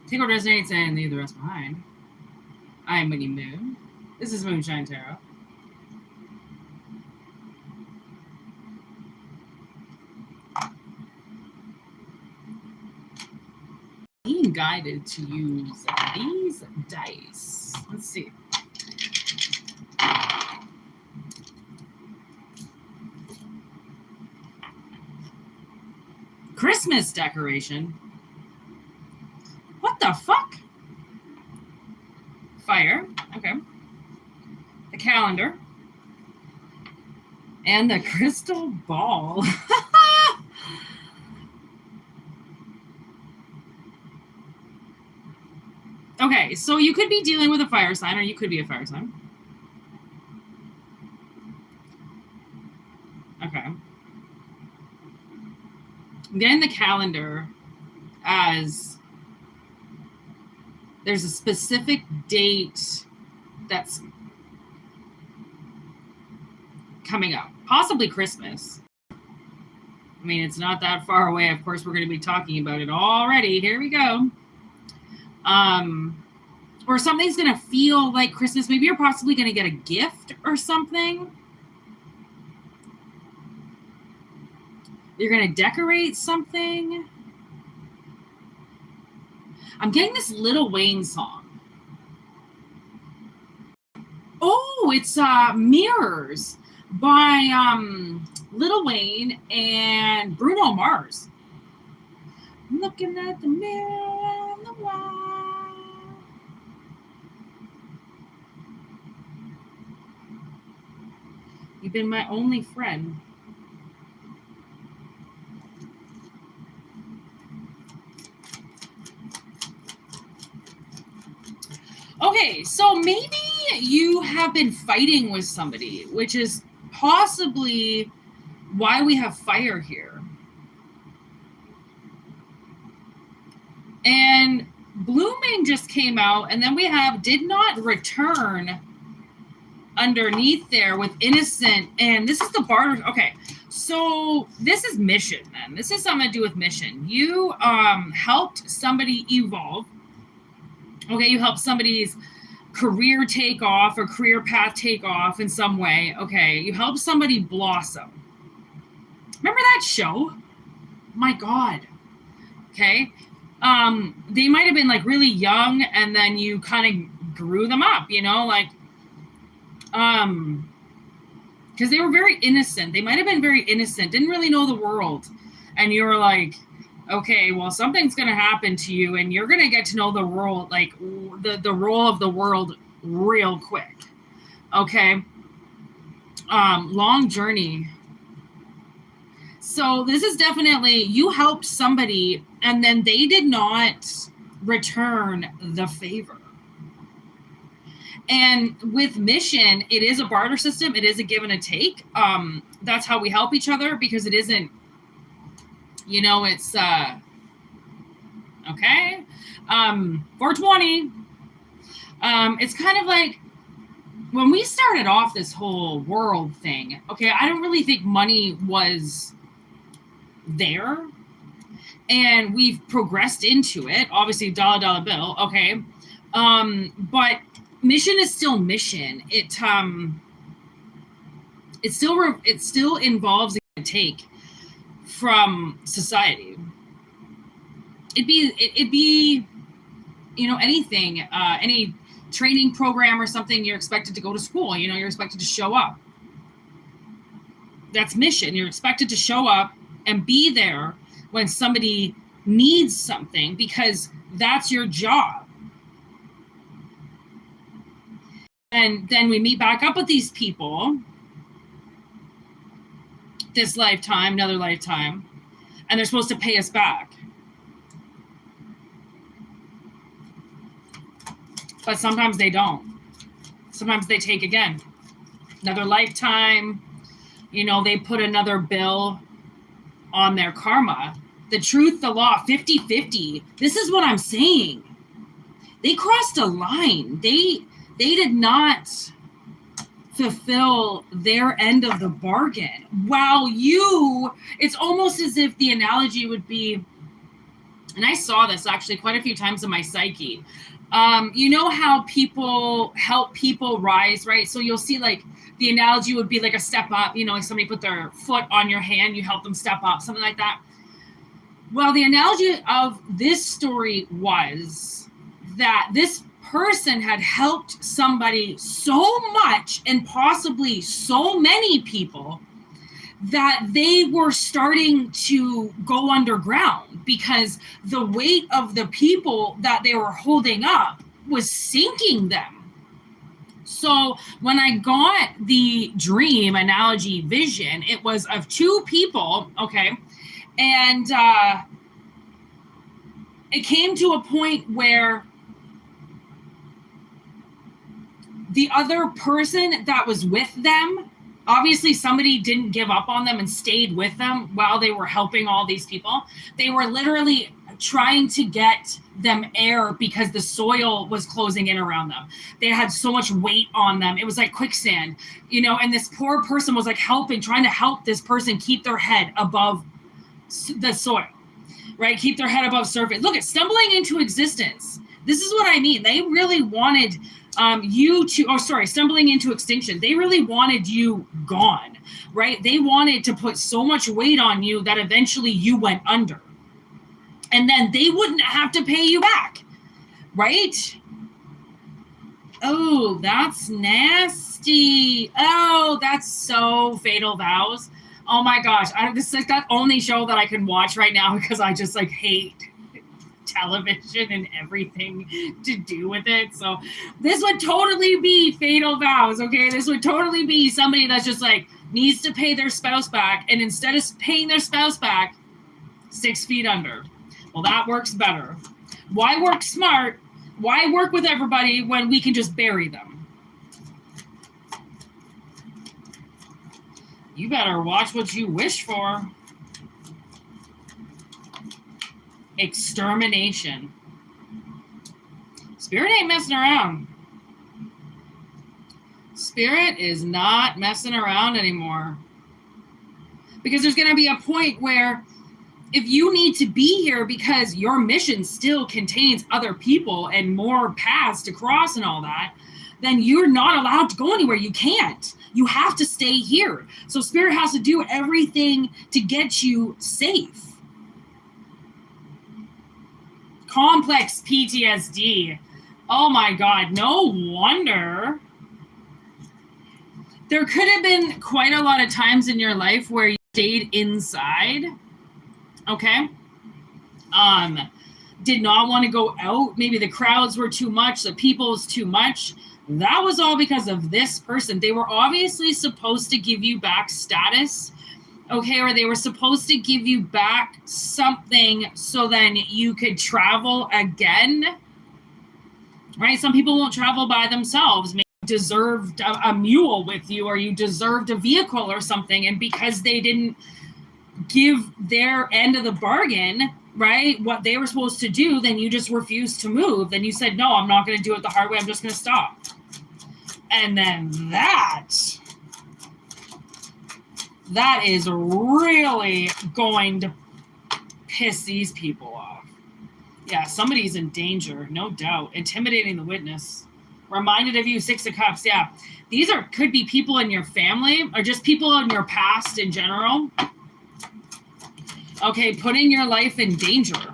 Take what resonates and leave the rest behind. I am Whitney Moon. This is Moonshine Tarot. Being guided to use these dice. Let's see. Christmas decoration. What the fuck? Fire. Okay. The calendar. And the crystal ball. Okay, so you could be dealing with a fire sign, or you could be a fire sign. Okay. I'm getting the calendar as there's a specific date that's coming up, possibly Christmas. I mean, it's not that far away. Of course, we're going to be talking about it already. Here we go. Or something's going to feel like Christmas. Maybe you're possibly going to get a gift or something. You're going to decorate something. I'm getting this Lil Wayne song. Oh, it's Mirrors by Lil Wayne and Bruno Mars. I'm looking at the mirror on the wall. You've been my only friend. Okay, so maybe you have been fighting with somebody, which is possibly why we have fire here. And blooming just came out, and then we have did not return underneath there with innocent, and this is the barter. Okay, so this is mission then. This is something to do with mission. You helped somebody evolve. Okay, you helped somebody's career take off or career path take off in some way. Okay, you helped somebody blossom. Remember that show? My God. Okay. They might have been like really young, and then you kind of grew them up, you know, like, because they were very innocent. They might have been very innocent, didn't really know the world. And you were like, okay, well, something's going to happen to you, and you're going to get to know the world, like the role of the world real quick. Okay. Long journey. So this is definitely, you helped somebody, and then they did not return the favor. And with mission, it is a barter system. It is a give and a take. That's how we help each other, because it isn't, you know, it's, okay. 420. It's kind of like when we started off this whole world thing, okay, I don't really think money was there. And we've progressed into it. Obviously, dollar bill, okay. But mission is still mission. It still involves a take from society. It'd be, you know, anything, any training program or something. You're expected to go to school. You know, you're expected to show up. That's mission. You're expected to show up and be there when somebody needs something, because that's your job. And then we meet back up with these people this lifetime, another lifetime, and they're supposed to pay us back. But sometimes they don't. Sometimes they take again. Another lifetime, you know, they put another bill on their karma. The truth, the law, 50-50. This is what I'm saying. They crossed a line. They did not fulfill their end of the bargain. While it's almost as if the analogy would be, And I saw this actually quite a few times in my psyche. You know how people help people rise, right? So you'll see like the analogy would be like a step up, you know, like somebody put their foot on your hand, you help them step up, something like that. Well, the analogy of this story was that this person had helped somebody so much, and possibly so many people, that they were starting to go underground because the weight of the people that they were holding up was sinking them. So when I got the dream analogy vision, it was of two people, okay, and it came to a point where the other person that was with them, obviously somebody didn't give up on them and stayed with them while they were helping all these people. They were literally trying to get them air because the soil was closing in around them. They had so much weight on them. It was like quicksand, you know, and this poor person was like trying to help this person keep their head above the soil, right? Keep their head above surface. Look, it's stumbling into existence. This is what I mean. They really wanted stumbling into extinction. They really wanted you gone, right? They wanted to put so much weight on you that eventually you went under. And then they wouldn't have to pay you back, right? Oh, that's nasty. Oh, that's so Fatal Vows. Oh my gosh. This is like that only show that I can watch right now because I just like hate television and everything to do with it. So this would totally be Fatal Vows, okay? This would totally be somebody that's just like needs to pay their spouse back, and instead of paying their spouse back, 6 feet under. Well, that works better. Why work smart? Why work with everybody when we can just bury them? You better watch what you wish for. Extermination. Spirit ain't messing around. Spirit is not messing around anymore. Because there's going to be a point where if you need to be here because your mission still contains other people and more paths to cross and all that, then you're not allowed to go anywhere. You can't. You have to stay here. So Spirit has to do everything to get you safe. Complex PTSD. Oh my God, no wonder. There could have been quite a lot of times in your life where you stayed inside, okay? Did not want to go out. Maybe the crowds were too much, the people was too much. That was all because of this person. They were obviously supposed to give you back status, okay, or they were supposed to give you back something so then you could travel again, right? Some people won't travel by themselves. Maybe you deserved a mule with you, or you deserved a vehicle or something, and because they didn't give their end of the bargain, right, what they were supposed to do, then you just refused to move. Then you said, no, I'm not going to do it the hard way. I'm just going to stop. And then that is really going to piss these people off. Yeah, somebody's in danger, no doubt. Intimidating the witness. Reminded of you, 6 of Cups. Yeah, these could be people in your family or just people in your past in general. Okay, putting your life in danger.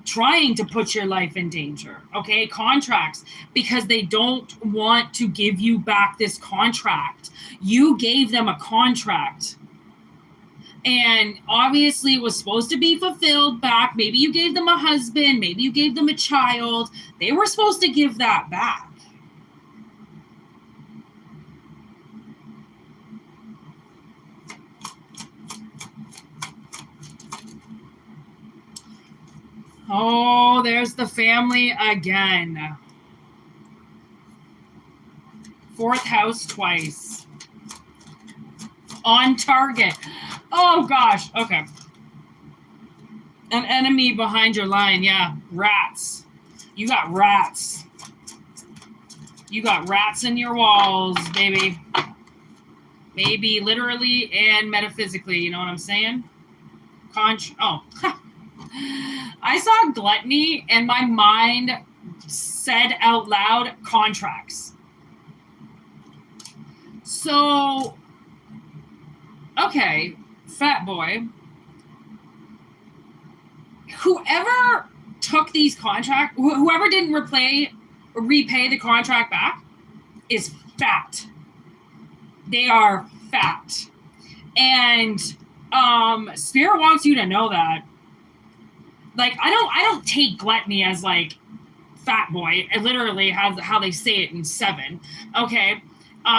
Trying to put your life in danger. Okay, contracts, because they don't want to give you back this contract. You gave them a contract. And obviously it was supposed to be fulfilled back. Maybe you gave them a husband. Maybe you gave them a child. They were supposed to give that back. Oh, there's the family again. 4th house twice. On target. Oh, gosh. Okay. An enemy behind your line. Yeah. Rats. You got rats. You got rats in your walls, baby. Maybe literally and metaphysically. You know what I'm saying? I saw Gluttony and my mind said out loud contracts. So, okay, fat boy. Whoever took these contracts, whoever didn't repay the contract back is fat. They are fat. And Spirit wants you to know that. Like, I don't take Gluttony as like fat boy. It literally has how they say it in 7. Okay.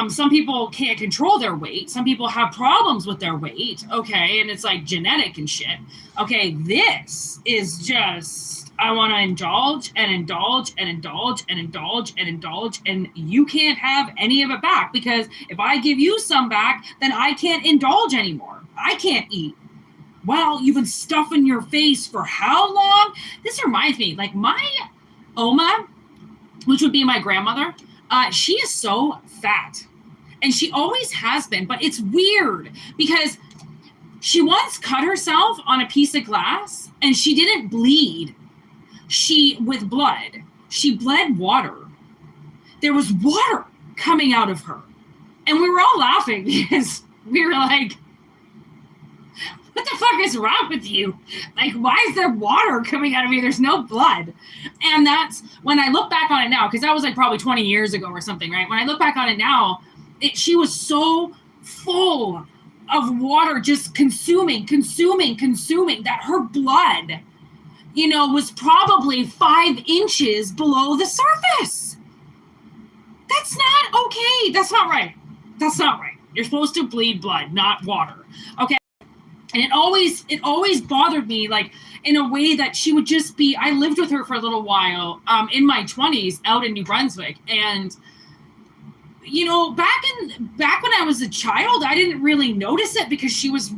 Some people can't control their weight. Some people have problems with their weight. Okay. And it's like genetic and shit. Okay. This is just, I want to indulge and indulge and indulge and indulge and indulge. And you can't have any of it back, because if I give you some back, then I can't indulge anymore. I can't eat. Wow, you've been stuffing your face for how long? This reminds me, like my Oma, which would be my grandmother, she is so fat. And she always has been, but it's weird because she once cut herself on a piece of glass and she didn't bleed. With blood. She bled water. There was water coming out of her. And we were all laughing because we were like, what the fuck is wrong with you? Like, why is there water coming out of you? There's no blood. And that's when I look back on it now, because that was like probably 20 years ago or something, right? When I look back on it now, she was so full of water, just consuming, that her blood, was probably 5 inches below the surface. That's not okay. That's not right. That's not right. You're supposed to bleed blood, not water. Okay. And it always bothered me, like, in a way that she would just be, I lived with her for a little while, in my 20s out in New Brunswick. And, back when I was a child, I didn't really notice it because she was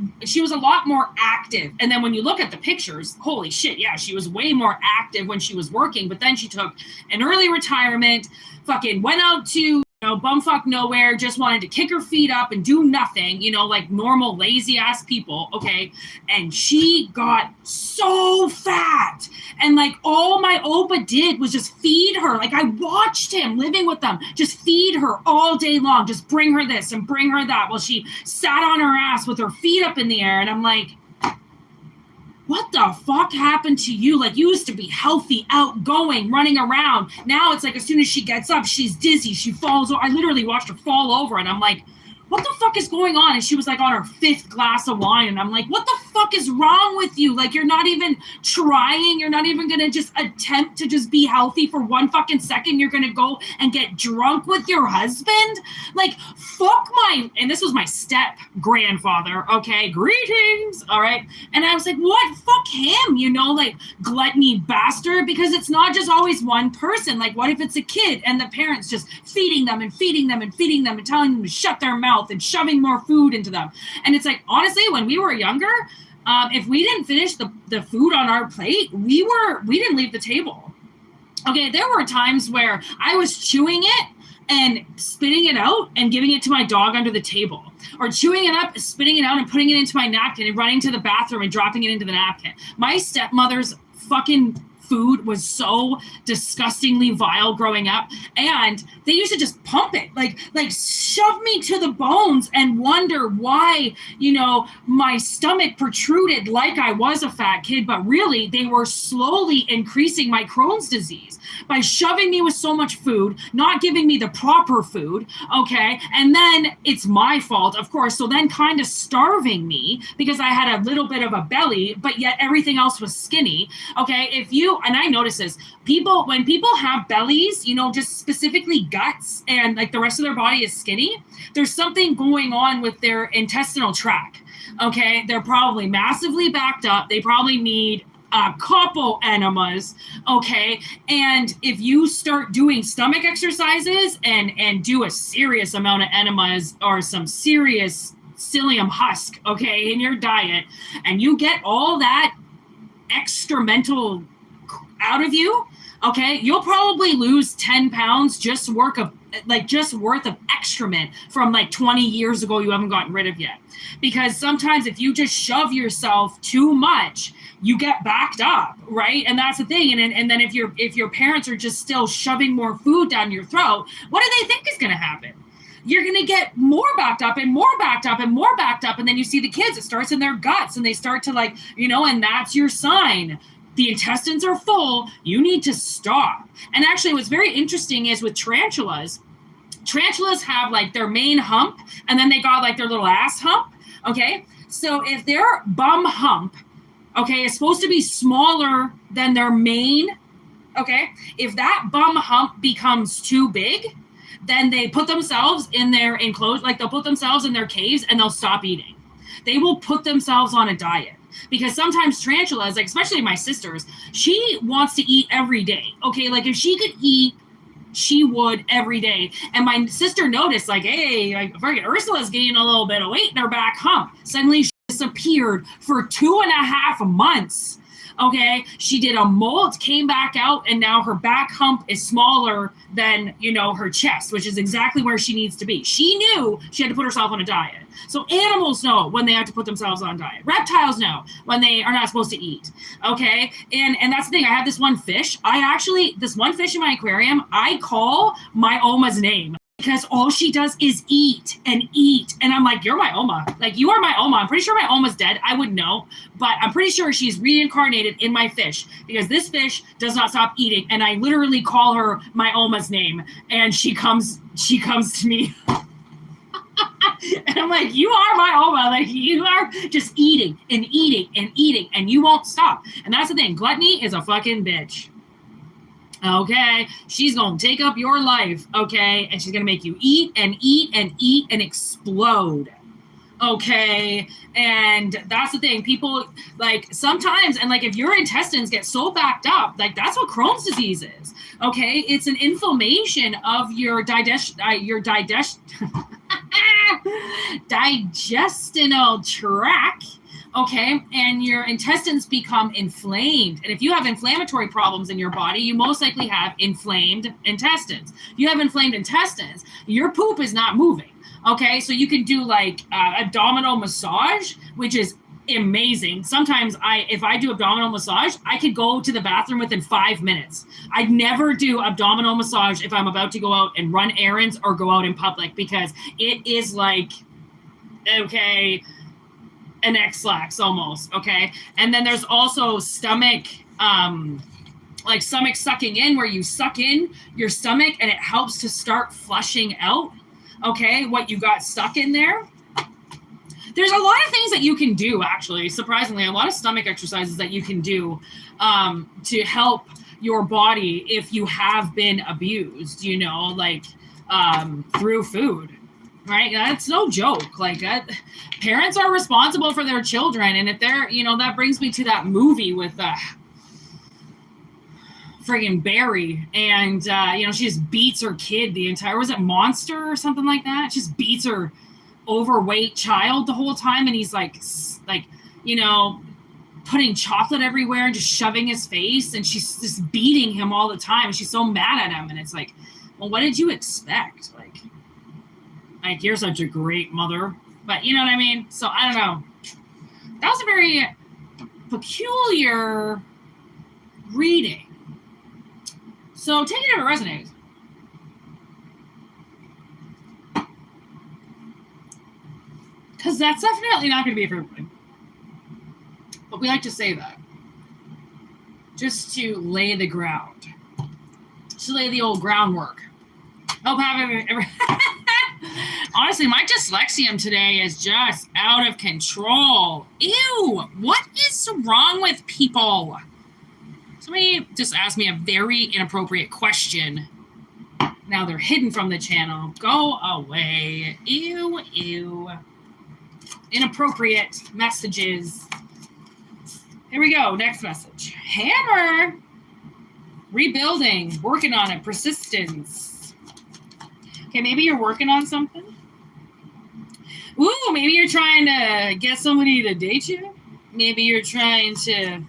a lot more active. And then when you look at the pictures, holy shit, yeah, she was way more active when she was working. But then she took an early retirement, fucking went out to, bumfuck nowhere, just wanted to kick her feet up and do nothing, like normal lazy ass people. Okay. And she got so fat. And like all my Opa did was just feed her. Like I watched him living with them, just feed her all day long, just bring her this and bring her that while she sat on her ass with her feet up in the air. And I'm like, what the fuck happened to you? Like, you used to be healthy, outgoing, running around. Now it's like as soon as she gets up, she's dizzy. She falls over. I literally watched her fall over, and I'm like, what the fuck is going on? And she was like on her 5th glass of wine. And I'm like, what the fuck is wrong with you? Like, you're not even trying. You're not even going to just attempt to just be healthy for 1 fucking second. You're going to go and get drunk with your husband. Like, fuck and this was my step grandfather. Okay. Greetings. All right. And I was like, what? Fuck him, like gluttony bastard, because it's not just always one person. Like, what if it's a kid and the parents just feeding them and feeding them and feeding them and telling them to shut their mouth and shoving more food into them? And it's like, honestly, when we were younger, if we didn't finish the food on our plate, we didn't leave the table. Okay, there were times where I was chewing it and spitting it out and giving it to my dog under the table, or chewing it up, spitting it out and putting it into my napkin and running to the bathroom and dropping it into the napkin. My stepmother's fucking food was so disgustingly vile growing up, and they used to just pump it, like shove me to the bones and wonder why, my stomach protruded like I was a fat kid, but really they were slowly increasing my Crohn's disease by shoving me with so much food, not giving me the proper food, okay? And then it's my fault, of course, so then kind of starving me because I had a little bit of a belly, but yet everything else was skinny, okay? And I notice this, when people have bellies, just specifically guts, and like the rest of their body is skinny, there's something going on with their intestinal tract, okay? They're probably massively backed up. They probably need a couple enemas, okay? And if you start doing stomach exercises and do a serious amount of enemas or some serious psyllium husk, okay, in your diet, and you get all that excremental out of you, Okay, you'll probably lose 10 pounds just worth of excrement from like 20 years ago you haven't gotten rid of yet. Because sometimes if you just shove yourself too much, you get backed up, right? And that's the thing. And then if your parents are just still shoving more food down your throat, what do they think is going to happen? You're going to get more backed up and more backed up and more backed up. And then you see the kids, it starts in their guts and they start to like, and that's your sign. The intestines are full. You need to stop. And actually what's very interesting is with tarantulas have like their main hump and then they got like their little ass hump. Okay. So if their bum hump, okay, is supposed to be smaller than their main, okay, if that bum hump becomes too big, then they put themselves in their enclosed, like they'll put themselves in their caves and they'll stop eating. They will put themselves on a diet. Because sometimes tarantulas, like especially my sister's, she wants to eat every day. Okay, like if she could eat, she would every day. And my sister noticed, like, hey, like freaking Ursula's gaining a little bit of weight in her back hump. Suddenly she disappeared for 2.5 months. Okay, she did a molt, came back out, and now her back hump is smaller than, her chest, which is exactly where she needs to be. She knew she had to put herself on a diet. So animals know when they have to put themselves on a diet. Reptiles know when they are not supposed to eat. Okay, and that's the thing. I have this one fish. This one fish in my aquarium, I call my Oma's name. Because all she does is eat and eat. And I'm like, you're my Oma. Like, you are my Oma. I'm pretty sure my Oma's dead. I would know. But I'm pretty sure she's reincarnated in my fish. Because this fish does not stop eating. And I literally call her my Oma's name. And she comes to me. And I'm like, you are my Oma. Like, you are just eating and eating and eating. And you won't stop. And that's the thing. Gluttony is a fucking bitch. Okay, she's gonna take up your life, okay, and she's gonna make you eat and eat and eat and explode, okay. And that's the thing. People, like, sometimes, and like if your intestines get so backed up, like that's what Crohn's disease is, okay. It's an inflammation of your digestional tract. Okay, and your intestines become inflamed. And if you have inflammatory problems in your body, you most likely have inflamed intestines. If you have inflamed intestines, your poop is not moving. Okay, so you can do like abdominal massage, which is amazing. Sometimes if I do abdominal massage, I could go to the bathroom within 5 minutes. I never do abdominal massage if I'm about to go out and run errands or go out in public, because it is like, okay, an X-lax almost, okay? And then there's also stomach, like stomach sucking in, where you suck in your stomach and it helps to start flushing out, okay, what you got stuck in there. There's a lot of things that you can do, actually, surprisingly, a lot of stomach exercises that you can do to help your body if you have been abused, like through food. Right? That's no joke. Like, parents are responsible for their children. And if they're, that brings me to that movie with friggin' Barry. And, she just beats her kid was it Monster or something like that? She just beats her overweight child the whole time. And he's like, putting chocolate everywhere and just shoving his face. And she's just beating him all the time. She's so mad at him. And it's like, well, what did you expect? Like, you're such a great mother. But you know what I mean? So, I don't know. That was a very peculiar reading. So, take it if it resonates. Because that's definitely not going to be for everybody. But we like to say that. Just to lay the ground. To lay the old groundwork. Hope having honestly, my dyslexia today is just out of control. Ew, what is wrong with people? Somebody just asked me a very inappropriate question. Now they're hidden from the channel. Go away. Ew, ew. Inappropriate messages. Here we go. Next message. Hammer. Rebuilding. Working on it. Persistence. Okay, maybe you're working on something. Ooh, maybe you're trying to get somebody to date you. Maybe you're trying to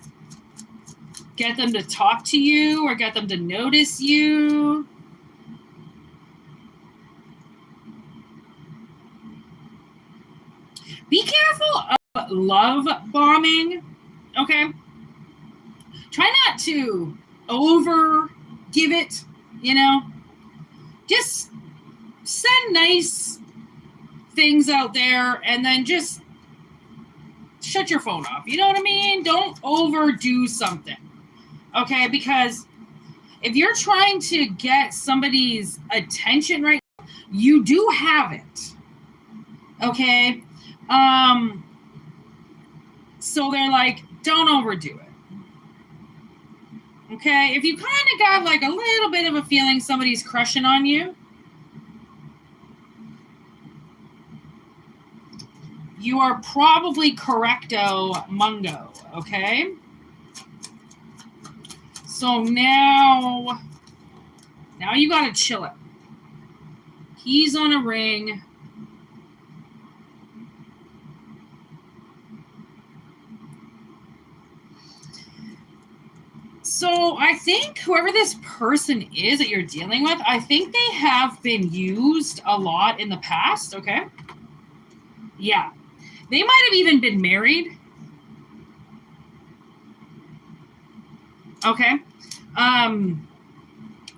get them to talk to you or get them to notice you. Be careful of love bombing, okay? Try not to over give it, you know? Just send nice things out there and then just shut your phone off. You know what I mean? Don't overdo something, okay? Because if you're trying to get somebody's attention right now, you do have it, okay? So they're like, don't overdo it. Okay, if you kind of got like a little bit of a feeling somebody's crushing on you, you are probably correcto mungo, okay? So now you gotta chill it. He's on a ring. So I think whoever this person is that you're dealing with, I think they have been used a lot in the past, okay? Yeah. They might have even been married. Okay.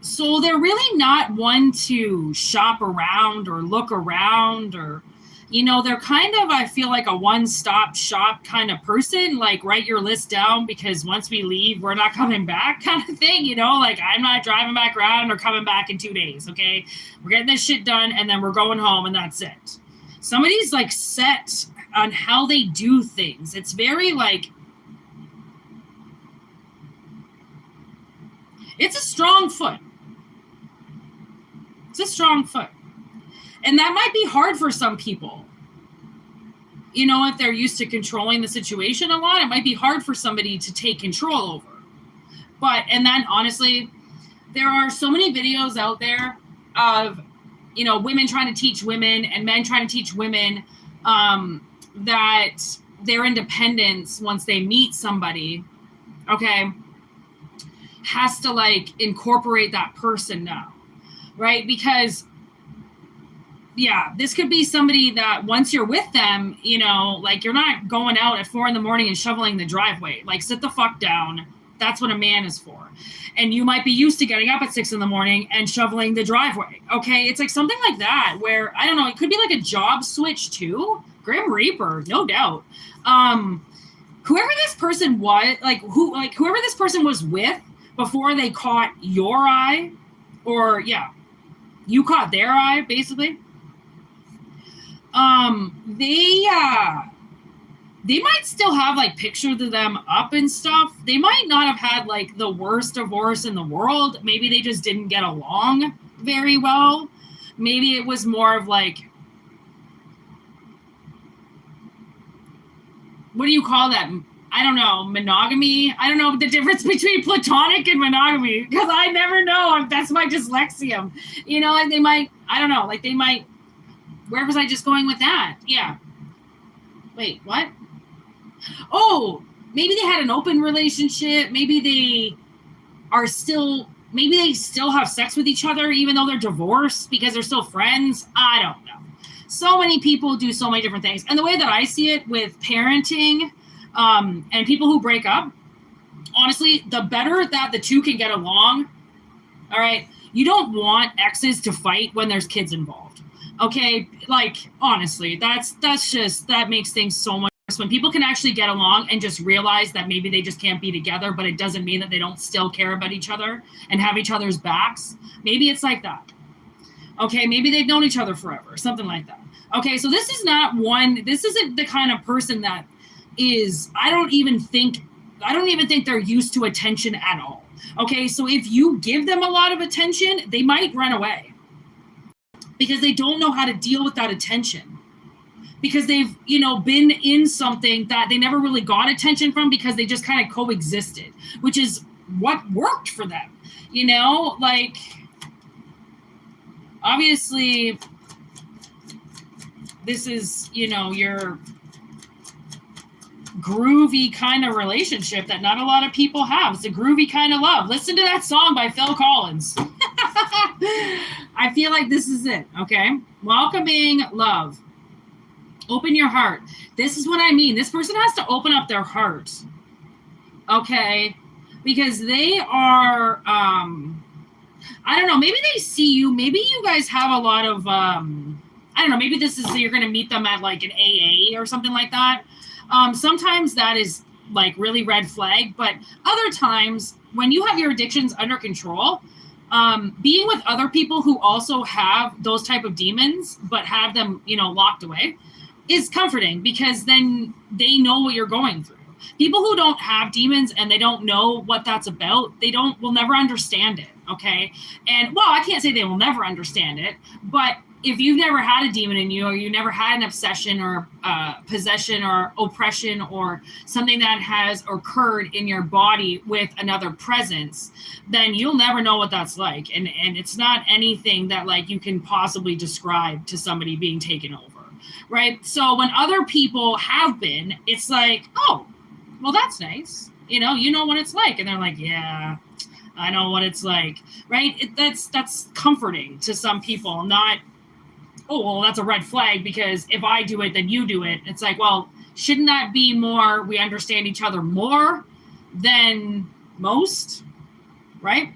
So they're really not one to shop around or look around or, you know, they're kind of, I feel like a one-stop shop kind of person, like write your list down because once we leave, we're not coming back kind of thing, you know, like I'm not driving back around or coming back in 2 days, okay? We're getting this shit done and then we're going home and that's it. Somebody's like set on how they do things. It's very like, it's a strong foot. It's a strong foot. And that might be hard for some people. You know, if they're used to controlling the situation a lot, it might be hard for somebody to take control over. But, and then honestly, there are so many videos out there of, you know, women trying to teach women and men trying to teach women that their independence once they meet somebody, okay, has to like incorporate that person now, right? Because yeah, this could be somebody that once you're with them, you know, like you're not going out at 4 a.m. and shoveling the driveway. Like sit the fuck down. That's what a man is for. And you might be used to getting up at 6 a.m. and shoveling the driveway. Okay. It's like something like that where, I don't know, it could be like a job switch too. Grim Reaper, no doubt. Whoever this person was, whoever this person was with before they caught your eye, or yeah, you caught their eye, basically. They might still have like pictures of them up and stuff. They might not have had like the worst divorce in the world. Maybe they just didn't get along very well. Maybe it was more of like, what do you call that? I don't know, monogamy. I don't know the difference between platonic and monogamy because I never know. That's my dyslexia. You know, and they might, I don't know, like they might, where was I just going with that? Yeah. Wait, what? Oh, maybe they had an open relationship. Maybe they still have sex with each other even though they're divorced because they're still friends. I don't know. So many people do so many different things. And the way that I see it with parenting, and people who break up, honestly, the better that the two can get along, all right, you don't want exes to fight when there's kids involved, okay? Like, honestly, that makes things so much worse. When people can actually get along and just realize that maybe they just can't be together, but it doesn't mean that they don't still care about each other and have each other's backs. Maybe it's like that. Okay, maybe they've known each other forever, something like that. Okay, so this isn't the kind of person that is, I don't even think they're used to attention at all. Okay, so if you give them a lot of attention, they might run away because they don't know how to deal with that attention because they've, you know, been in something that they never really got attention from because they just kind of coexisted, which is what worked for them, you know, like obviously this is, you know, groovy kind of relationship that not a lot of people have. It's a groovy kind of love. Listen to that song by Phil Collins. I feel like this is it, okay? Welcoming love. Open your heart. This is what I mean. This person has to open up their heart, okay? Because they are, I don't know, maybe they see you. Maybe you guys have a lot of, I don't know, maybe this is, you're going to meet them at like an AA or something like that. Sometimes that is like really red flag, but other times when you have your addictions under control, being with other people who also have those type of demons, but have them, you know, locked away is comforting, because then they know what you're going through. People who don't have demons and they don't know what that's about, will never understand it. Okay. And well, I can't say they will never understand it, but if you've never had a demon in you, or you never had an obsession or possession or oppression or something that has occurred in your body with another presence, then you'll never know what that's like. And it's not anything that like you can possibly describe to somebody being taken over. Right. So when other people have been, it's like, oh, well, that's nice. You know what it's like. And they're like, yeah, I know what it's like. Right. That's comforting to some people, not, oh, well, that's a red flag because if I do it, then you do it. It's like, well, shouldn't that be more, we understand each other more than most, right?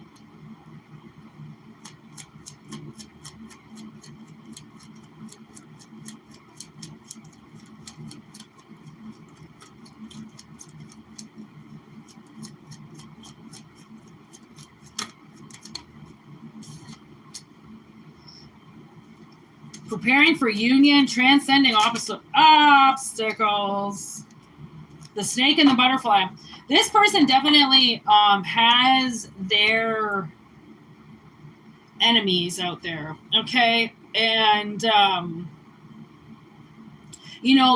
Preparing for union, transcending obstacles. The snake and the butterfly. This person definitely has their enemies out there, okay? And,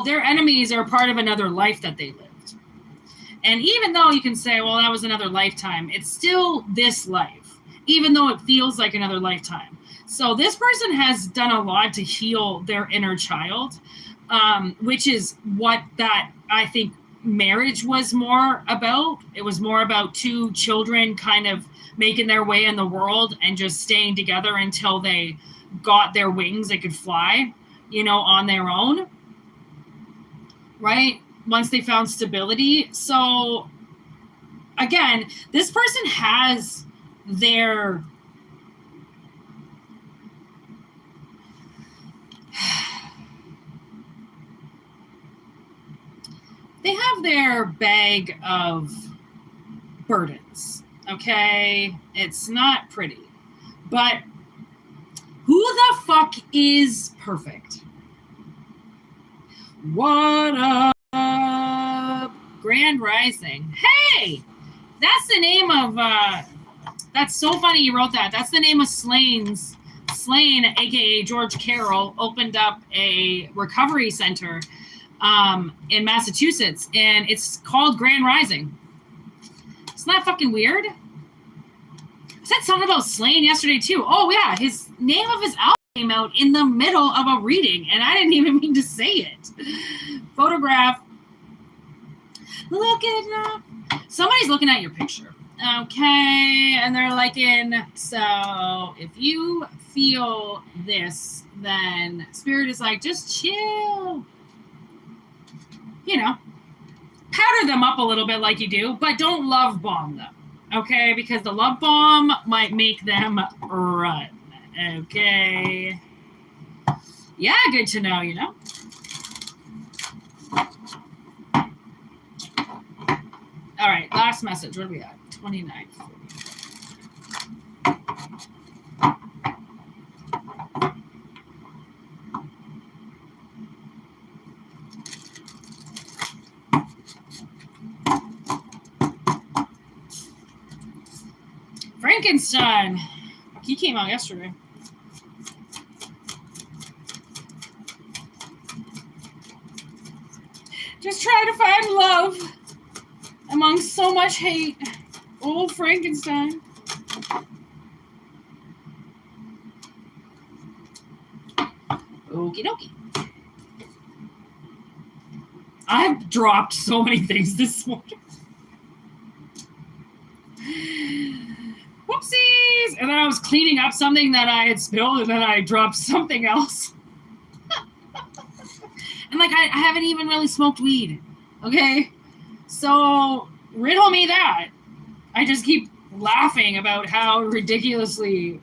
their enemies are part of another life that they lived. And even though you can say, well, that was another lifetime, it's still this life, even though it feels like another lifetime. So this person has done a lot to heal their inner child, which is what that I think marriage was more about. It was more about two children kind of making their way in the world and just staying together until they got their wings, they could fly, on their own, right? Once they found stability. So again, this person has their bag of burdens, okay? It's not pretty, but who the fuck is perfect? What up, Grand Rising? Hey, that's the name of, that's so funny you wrote that. That's the name of Slane, aka George Carroll, opened up a recovery center in Massachusetts, and it's called Grand Rising. Isn't that fucking weird? I said something about Slane yesterday too. Oh yeah, his name of his album came out in the middle of a reading, and I didn't even mean to say it. Photograph. Look at somebody's looking at your picture. Okay, and they're liking, so if you feel this, then Spirit is like, just chill. Powder them up a little bit like you do, but don't love bomb them, okay? Because the love bomb might make them run, okay? Yeah, good to know, All right, last message. What are we at? 29. Frankenstein. He came out yesterday. Just try to find love among so much hate. Old Frankenstein. Okie dokie. I've dropped so many things this morning. Whoopsies! And then I was cleaning up something that I had spilled, and then I dropped something else. And like, I haven't even really smoked weed. Okay? So, riddle me that. I just keep laughing about how ridiculously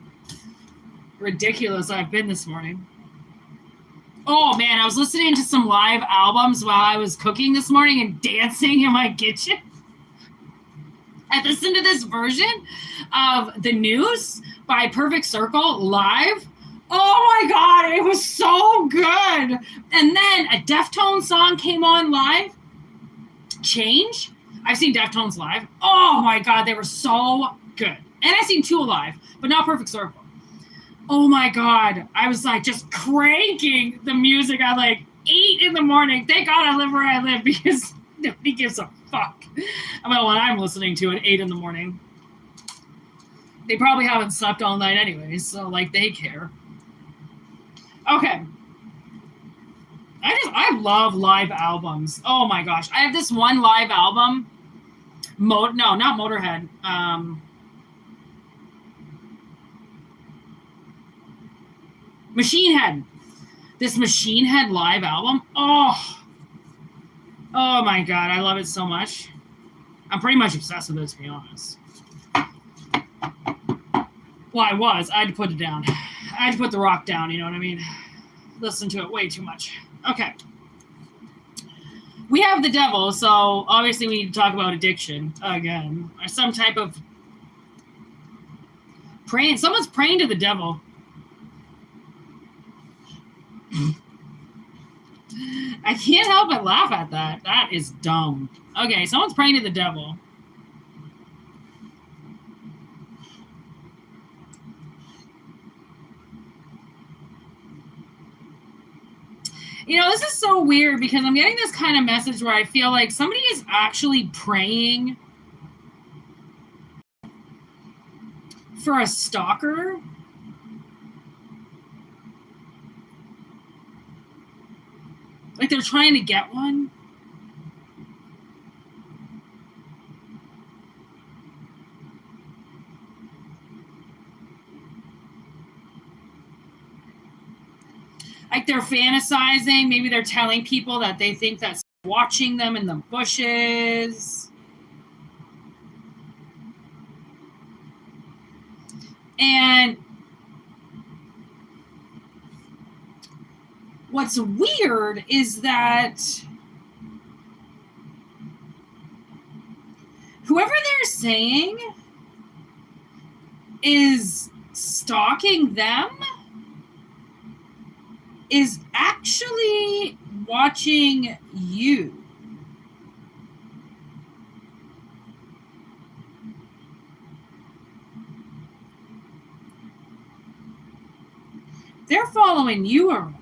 ridiculous I've been this morning. Oh man, I was listening to some live albums while I was cooking this morning and dancing in my kitchen. I listened to this version of The News by Perfect Circle live. Oh my God, it was so good. And then a Deftones song came on live. Change. I've seen Deftones live. Oh my God, they were so good. And I've seen two live, but not Perfect Circle. Oh my God, I was like just cranking the music at like 8 in the morning. Thank God I live where I live because nobody gives a fuck about what I'm listening to at 8 in the morning. They probably haven't slept all night anyways, so like they care. Okay. I love live albums. Oh my gosh. I have this one live album. No, not Motorhead. Machine Head. This Machine Head live album. Oh my God. I love it so much. I'm pretty much obsessed with it, to be honest. Well, I had to put it down. I had to put the rock down, you know what I mean? Listen to it way too much. Okay. We have the devil, so obviously we need to talk about addiction again. Or some type of praying. Someone's praying to the devil. I can't help but laugh at that. That is dumb. Okay, someone's praying to the devil. You know, this is so weird because I'm getting this kind of message where I feel like somebody is actually praying for a stalker. Like they're trying to get one. Like they're fantasizing. Maybe they're telling people that they think that's watching them in the bushes. And what's weird is that whoever they're saying is stalking them is actually watching you. They're following you around.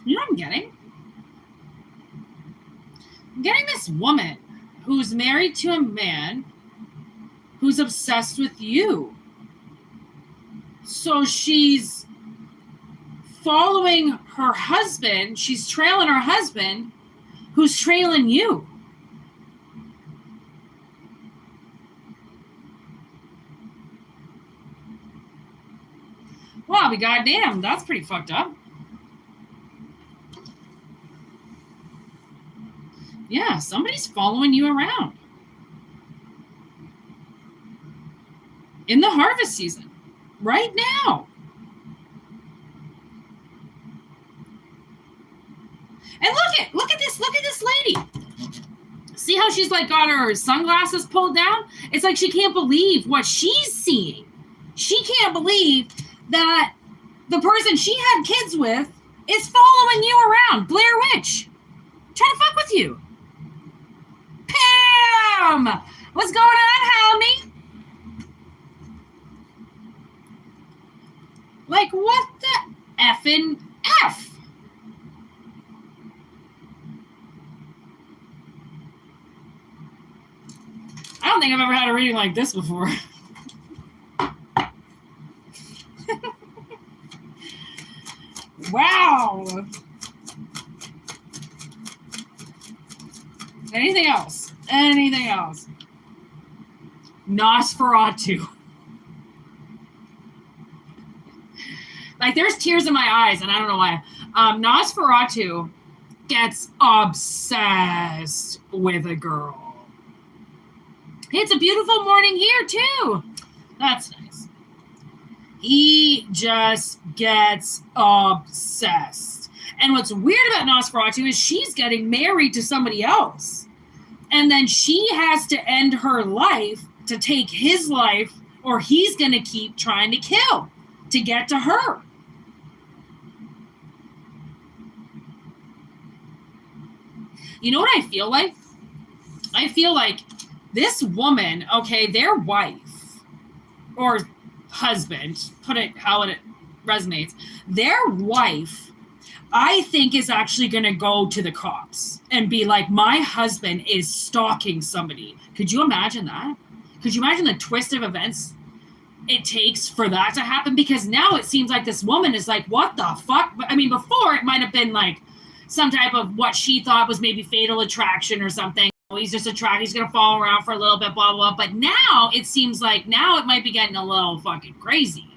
You know what I'm getting? I'm getting this woman who's married to a man who's obsessed with you. So she's following her husband. She's trailing her husband who's trailing you. Wow, but goddamn, that's pretty fucked up. Yeah, somebody's following you around. In the harvest season. Right now. And look at this lady. See how she's like got her sunglasses pulled down? It's like she can't believe what she's seeing. She can't believe that the person she had kids with is following you around. Blair Witch. Trying to fuck with you. Pam! What's going on, homie? Like, what the effing F? I don't think I've ever had a reading like this before. Wow. anything else? Anything else? Nosferatu. Like, there's tears in my eyes, and I don't know why. Nosferatu gets obsessed with a girl. It's a beautiful morning here, too. That's nice. He just gets obsessed. And what's weird about Nosferatu is she's getting married to somebody else. And then she has to end her life to take his life, or he's going to keep trying to kill to get to her. You know what I feel like? I feel like this woman, okay, their wife or husband, put it how it resonates, their wife, I think, is actually going to go to the cops and be like, my husband is stalking somebody. Could you imagine that? Could you imagine the twist of events it takes for that to happen? Because now it seems like this woman is like, what the fuck? I mean, before it might have been like some type of what she thought was maybe fatal attraction or something. He's just attracted. He's going to follow around for a little bit, blah, blah, blah. But now it seems like now it might be getting a little fucking crazy.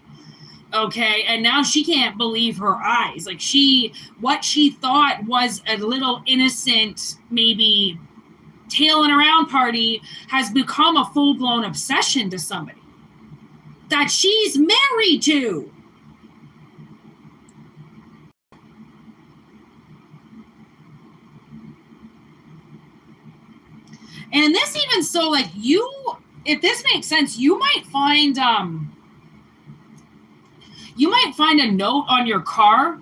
Okay. And now she can't believe her eyes. Like what she thought was a little innocent, maybe tailing around party has become a full-blown obsession to somebody that she's married to. And this even so, like, if this makes sense, you might find a note on your car.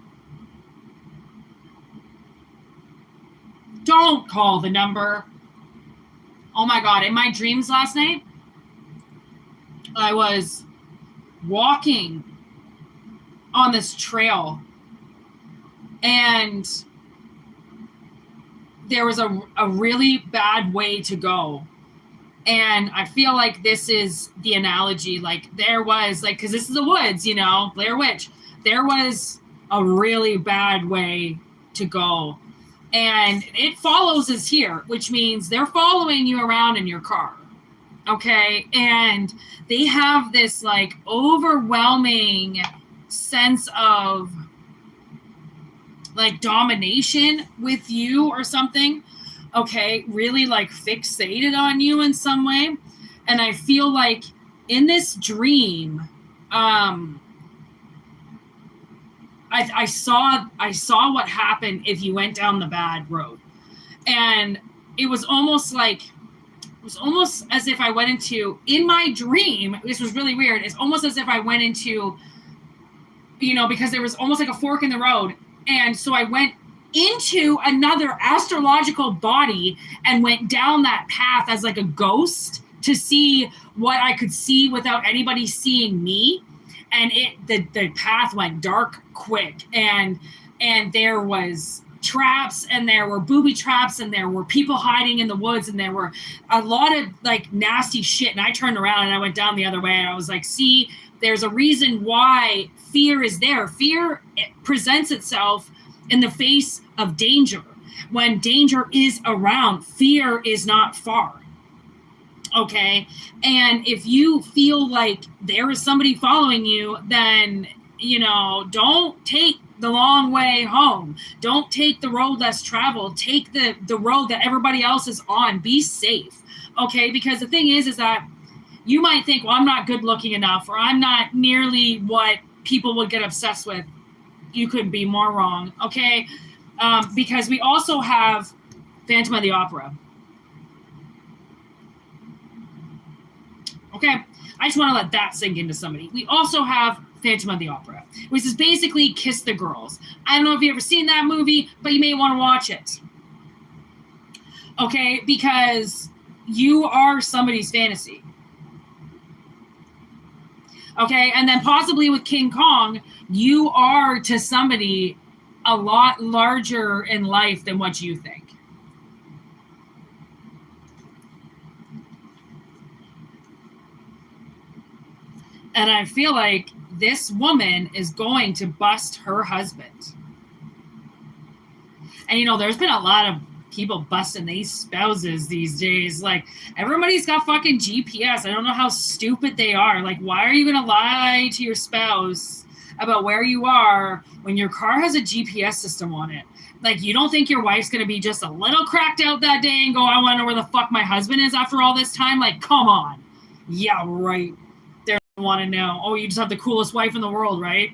Don't call the number. Oh my God, in my dreams last night, I was walking on this trail and there was a really bad way to go. And I feel like this is the analogy. Like there was like, cause this is the woods, you know, Blair Witch. There was a really bad way to go. And it follows us here, which means they're following you around in your car. Okay. And they have this like overwhelming sense of like domination with you or something. Okay. Really like fixated on you in some way. And I feel like in this dream, I saw what happened if you went down the bad road. And it was almost as if I went into, in my dream, this was really weird. It's almost as if I went into, you know, because there was almost like a fork in the road. And so I went into another astrological body and went down that path as like a ghost to see what I could see without anybody seeing me. And the path went dark quick, and there was traps, and there were booby traps, and there were people hiding in the woods, and there were a lot of like nasty shit. And I turned around and I went down the other way, and I was like, see, there's a reason why fear is there. Fear presents itself in the face of danger. When danger is around, fear is not far. Okay. And if you feel like there is somebody following you, then, you know, don't take the long way home. Don't take the road less traveled. Take the road that everybody else is on. Be safe. Okay. Because the thing is that you might think, well, I'm not good looking enough, or I'm not nearly what people would get obsessed with. You couldn't be more wrong. Okay. Because we also have Phantom of the Opera. Okay, I just want to let that sink into somebody. We also have Phantom of the Opera, which is basically Kiss the Girls. I don't know if you've ever seen that movie, but you may want to watch it. Okay, because you are somebody's fantasy. Okay, and then possibly with King Kong, you are to somebody a lot larger in life than what you think. And I feel like this woman is going to bust her husband. And, you know, there's been a lot of people busting these spouses these days. Like, everybody's got fucking GPS. I don't know how stupid they are. Like, why are you going to lie to your spouse about where you are when your car has a GPS system on it? Like, you don't think your wife's going to be just a little cracked out that day and go, I want to know where the fuck my husband is after all this time? Like, come on. Yeah, right. They want to know. Oh, you just have the coolest wife in the world, right?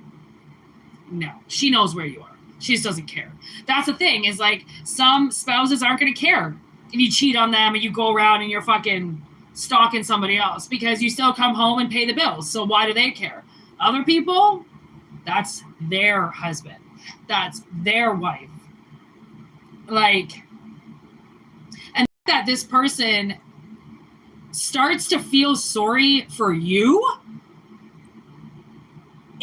No, she knows where you are. She just doesn't care. That's the thing, is like, some spouses aren't going to care if you cheat on them and you go around and you're fucking stalking somebody else, because you still come home and pay the bills. So why do they care? Other people, that's their husband. That's their wife. Like, and that this person starts to feel sorry for you,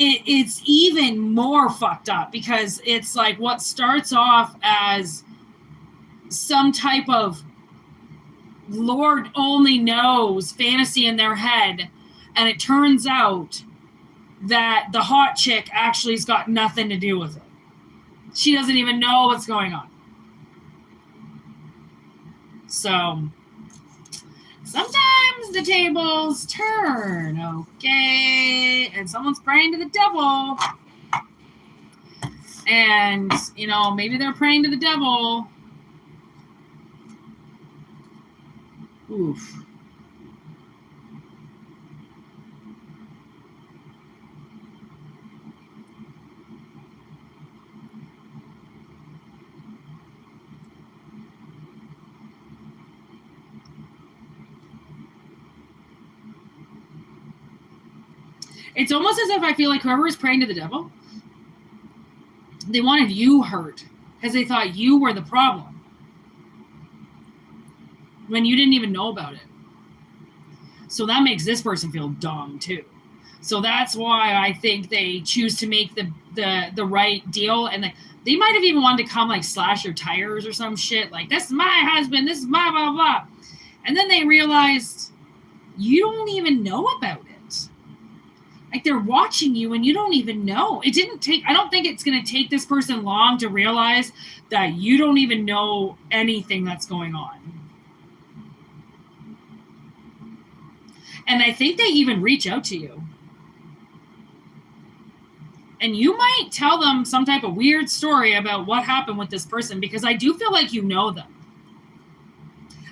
it's even more fucked up, because it's like what starts off as some type of Lord only knows fantasy in their head, and it turns out that the hot chick actually has got nothing to do with it. She doesn't even know what's going on. So sometimes the tables turn, okay? And someone's praying to the devil. And, you know, maybe they're praying to the devil. Oof. It's almost as if I feel like whoever is praying to the devil, they wanted you hurt because they thought you were the problem when you didn't even know about it. So that makes this person feel dumb too. So that's why I think they choose to make the right deal, and they might have even wanted to come like slash your tires or some shit, like, this is my husband, this is my blah blah, and then they realized you don't even know about it. Like, they're watching you and you don't even know. I don't think it's going to take this person long to realize that you don't even know anything that's going on. And I think they even reach out to you. And you might tell them some type of weird story about what happened with this person, because I do feel like you know them.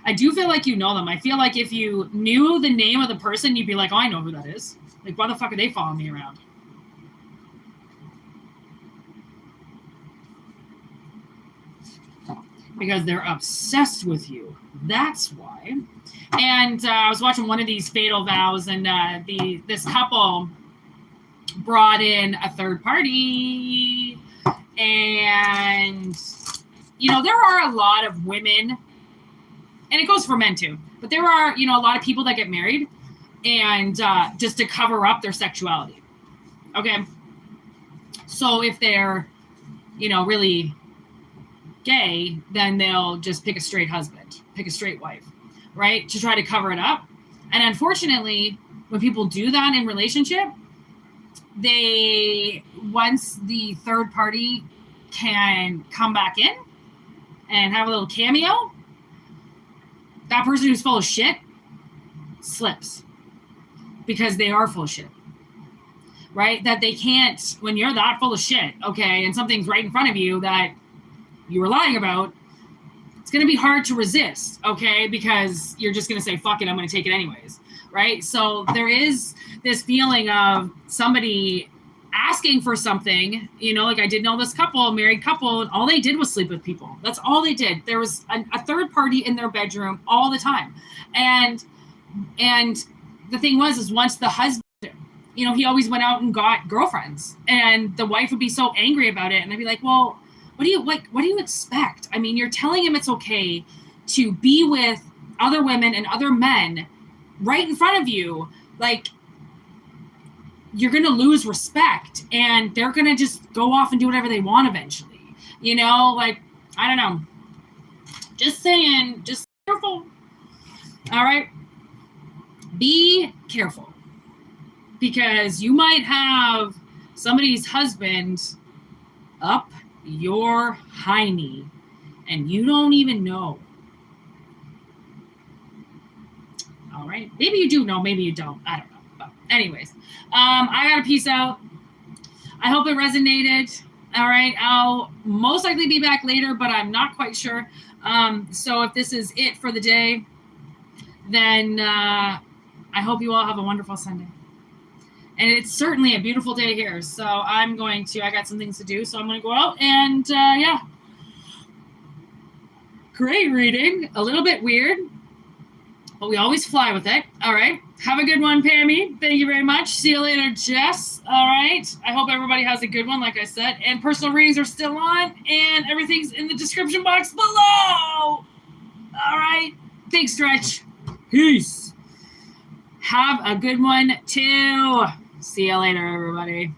I feel like if you knew the name of the person, you'd be like, oh, I know who that is. Like, why the fuck are they following me around? Because they're obsessed with you. That's why. And I was watching one of these Fatal Vows, and this couple brought in a third party. And, you know, there are a lot of women, and it goes for men too, but there are, you know, a lot of people that get married and just to cover up their sexuality. Okay. So if they're, you know, really gay, then they'll just pick a straight husband, pick a straight wife, right? To try to cover it up. And unfortunately, when people do that in relationship, once the third party can come back in and have a little cameo, that person who's full of shit slips. Because they are full of shit, right? That they can't, when you're that full of shit, okay, and something's right in front of you that you were lying about, it's going to be hard to resist, okay? Because you're just going to say, fuck it, I'm going to take it anyways, right? So there is this feeling of somebody asking for something, you know, like I did know this couple, married couple, and all they did was sleep with people. That's all they did. There was a third party in their bedroom all the time. And the thing was once the husband, you know, he always went out and got girlfriends, and the wife would be so angry about it. And I'd be like, well, what do you expect? I mean, you're telling him it's okay to be with other women and other men right in front of you. Like, you're going to lose respect, and they're going to just go off and do whatever they want eventually. You know, like, I don't know. Just saying, just be careful. All right. Be careful, because you might have somebody's husband up your hiney, and you don't even know. All right. Maybe you do know, maybe you don't. I don't know. But anyways, I got to peace out. I hope it resonated. All right. I'll most likely be back later, but I'm not quite sure. So if this is it for the day, then I hope you all have a wonderful Sunday. And it's certainly a beautiful day here. So I got some things to do. So I'm going to go out and yeah. Great reading. A little bit weird, but we always fly with it. All right. Have a good one, Pammy. Thank you very much. See you later, Jess. All right. I hope everybody has a good one, like I said. And personal readings are still on, and everything's in the description box below. All right. Big stretch. Peace. Have a good one, too. See you later, everybody.